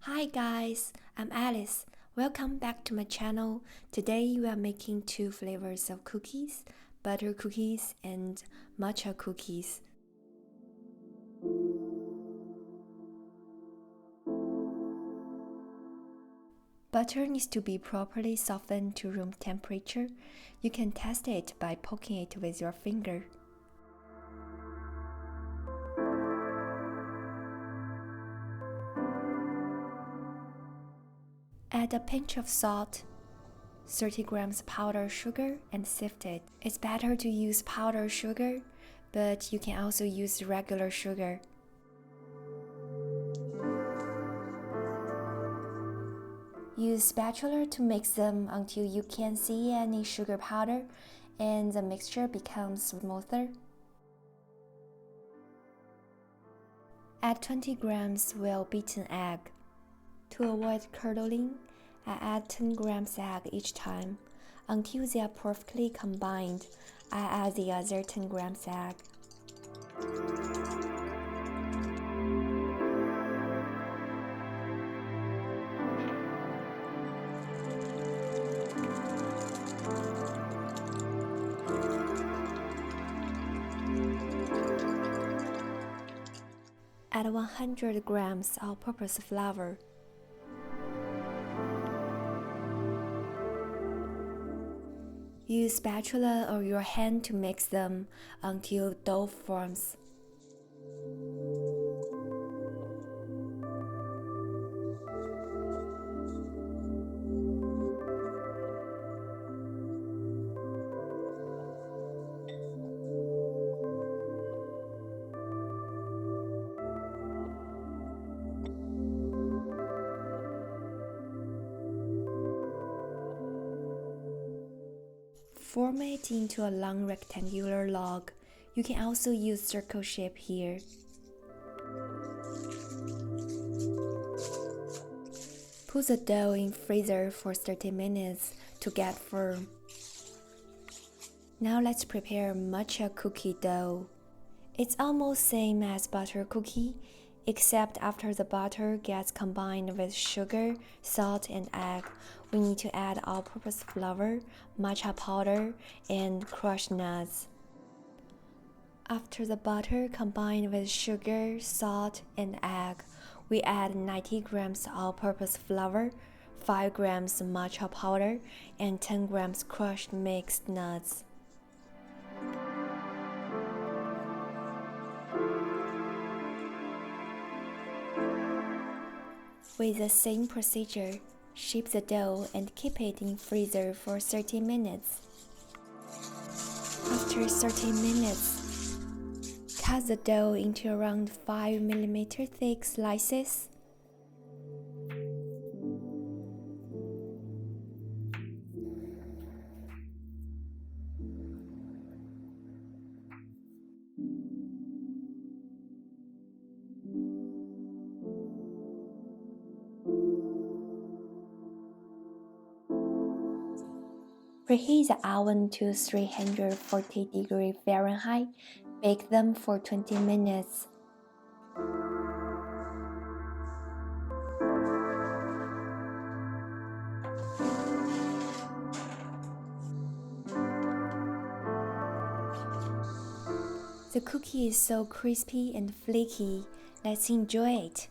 Hi guys, I'm Alice. Welcome back to my channel. Today we are making two flavors of cookies, butter cookies and matcha cookies. Butter needs to be properly softened to room temperature. You can test it by poking it with your finger. Add a pinch of salt, 30 grams powdered sugar, and sift it. It's better to use powdered sugar, but you can also use regular sugar. Use spatula to mix them until you can't see any sugar powder and the mixture becomes smoother. Add 20 grams well-beaten egg. To avoid curdling, I add 10 grams egg each time. Until they are perfectly combined, I add the other 10 grams egg. Add 100 grams all-purpose flour. Use spatula or your hand to mix them until dough forms. Form it into a long rectangular log. You can also use circle shape here. Put the dough in freezer for 30 minutes to get firm. Now let's prepare matcha cookie dough. It's almost same as butter cookie, except after the butter gets combined with sugar, salt, and egg, we need to add all-purpose flour, matcha powder, and crushed nuts. After the butter combined with sugar, salt, and egg, we add 90 grams all-purpose flour, 5 grams matcha powder, and 10 grams crushed mixed nuts. With the same procedure, shape the dough and keep it in freezer for 30 minutes. After 30 minutes, cut the dough into around 5 mm thick slices. Preheat the oven to 340 degrees Fahrenheit. Bake them for 20 minutes. The cookie is so crispy and flaky. Let's enjoy it.